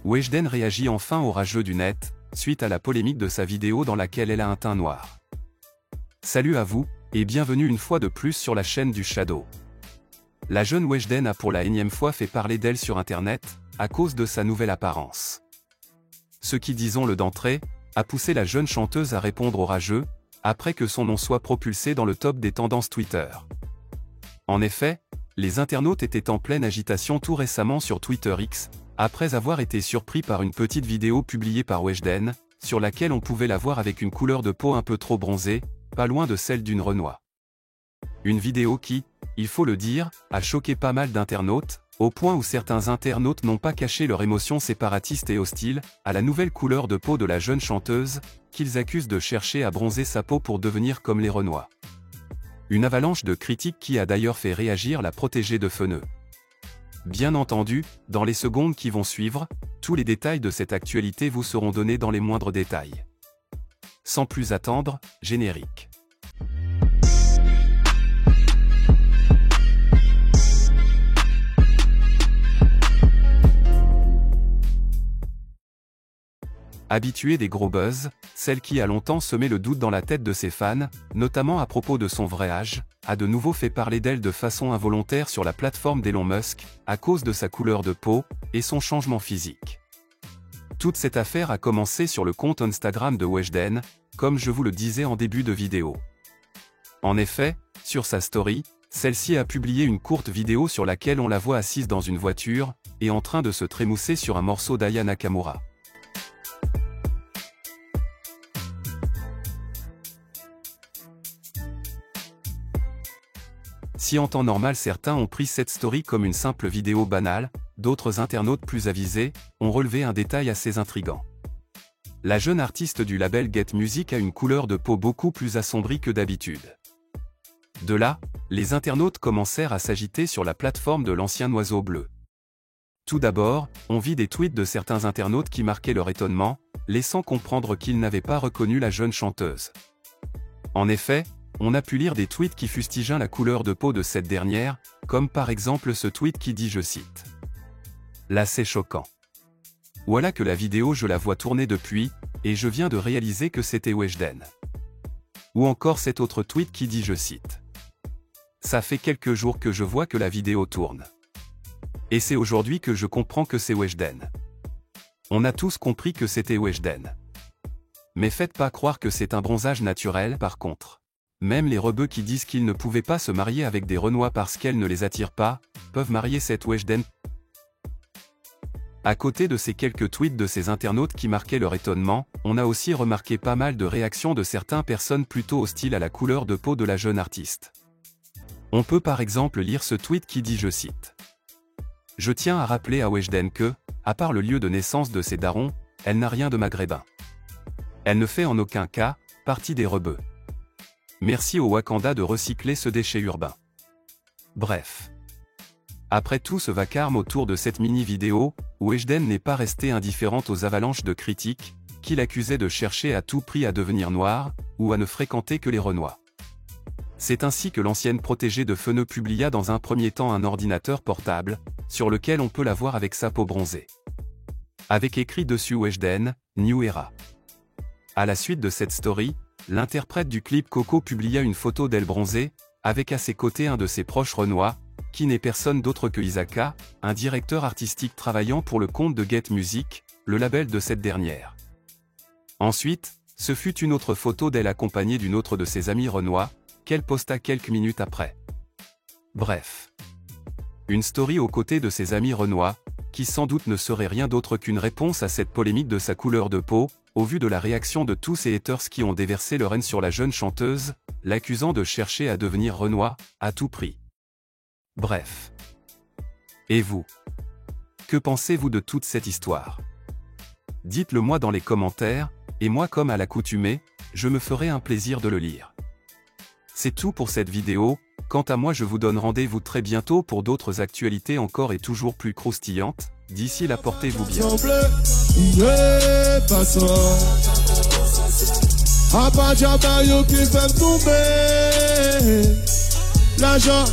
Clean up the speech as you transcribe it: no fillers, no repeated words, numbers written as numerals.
Weshden réagit enfin au rageux du net, suite à la polémique de sa vidéo dans laquelle elle a un teint noir. Salut à vous, et bienvenue une fois de plus sur la chaîne du Shadow. La jeune Weshden a pour la énième fois fait parler d'elle sur internet, à cause de sa nouvelle apparence. Ce qui, disons-le d'entrée, a poussé la jeune chanteuse à répondre au rageux, après que son nom soit propulsé dans le top des tendances Twitter. En effet, les internautes étaient en pleine agitation tout récemment sur Twitter X, après avoir été surpris par une petite vidéo publiée par Weshden, sur laquelle on pouvait la voir avec une couleur de peau un peu trop bronzée, pas loin de celle d'une Renois. Une vidéo qui, il faut le dire, a choqué pas mal d'internautes, au point où certains internautes n'ont pas caché leur émotion séparatiste et hostile à la nouvelle couleur de peau de la jeune chanteuse, qu'ils accusent de chercher à bronzer sa peau pour devenir comme les Renois. Une avalanche de critiques qui a d'ailleurs fait réagir la protégée de Feneu. Bien entendu, dans les secondes qui vont suivre, tous les détails de cette actualité vous seront donnés dans les moindres détails. Sans plus attendre, générique. Habituée des gros buzz, celle qui a longtemps semé le doute dans la tête de ses fans, notamment à propos de son vrai âge, a de nouveau fait parler d'elle de façon involontaire sur la plateforme d'Elon Musk, à cause de sa couleur de peau, et son changement physique. Toute cette affaire a commencé sur le compte Instagram de Weshden, comme je vous le disais en début de vidéo. En effet, sur sa story, celle-ci a publié une courte vidéo sur laquelle on la voit assise dans une voiture, et en train de se trémousser sur un morceau d'Aya Nakamura. Si en temps normal certains ont pris cette story comme une simple vidéo banale, d'autres internautes plus avisés ont relevé un détail assez intrigant. La jeune artiste du label Get Music a une couleur de peau beaucoup plus assombrie que d'habitude. De là, les internautes commencèrent à s'agiter sur la plateforme de l'ancien oiseau bleu. Tout d'abord, on vit des tweets de certains internautes qui marquaient leur étonnement, laissant comprendre qu'ils n'avaient pas reconnu la jeune chanteuse. En effet, on a pu lire des tweets qui fustigeaient la couleur de peau de cette dernière, comme par exemple ce tweet qui dit, je cite, « Là c'est choquant. Voilà que la vidéo je la vois tourner depuis, et je viens de réaliser que c'était Weshden. » Ou encore cet autre tweet qui dit, je cite, « Ça fait quelques jours que je vois que la vidéo tourne. Et c'est aujourd'hui que je comprends que c'est Weshden. On a tous compris que c'était Weshden. Mais faites pas croire que c'est un bronzage naturel par contre. Même les rebeux qui disent qu'ils ne pouvaient pas se marier avec des Renois parce qu'elles ne les attirent pas, peuvent marier cette Weshden. » À côté de ces quelques tweets de ces internautes qui marquaient leur étonnement, on a aussi remarqué pas mal de réactions de certaines personnes plutôt hostiles à la couleur de peau de la jeune artiste. On peut par exemple lire ce tweet qui dit, je cite, « Je tiens à rappeler à Weshden que, à part le lieu de naissance de ses darons, elle n'a rien de maghrébin. Elle ne fait en aucun cas partie des rebeux. Merci au Wakanda de recycler ce déchet urbain. » Bref. Après tout ce vacarme autour de cette mini-vidéo, Weshden n'est pas restée indifférente aux avalanches de critiques, qui l'accusaient de chercher à tout prix à devenir noire, ou à ne fréquenter que les Renois. C'est ainsi que l'ancienne protégée de Feneu publia dans un premier temps un ordinateur portable, sur lequel on peut la voir avec sa peau bronzée. Avec écrit dessus Weshden, New Era. À la suite de cette story, l'interprète du clip Coco publia une photo d'elle bronzée, avec à ses côtés un de ses proches Renois, qui n'est personne d'autre que Isaka, un directeur artistique travaillant pour le compte de Get Music, le label de cette dernière. Ensuite, ce fut une autre photo d'elle accompagnée d'une autre de ses amies Renois, qu'elle posta quelques minutes après. Bref. Une story aux côtés de ses amis Renois, qui sans doute ne serait rien d'autre qu'une réponse à cette polémique de sa couleur de peau, au vu de la réaction de tous ces haters qui ont déversé leur haine sur la jeune chanteuse, l'accusant de chercher à devenir Renois, à tout prix. Bref. Et vous? Que pensez-vous de toute cette histoire? Dites-le moi dans les commentaires, et moi comme à l'accoutumée, je me ferai un plaisir de le lire. C'est tout pour cette vidéo, quant à moi je vous donne rendez-vous très bientôt pour d'autres actualités encore et toujours plus croustillantes, d'ici là portez-vous bien. L'argent,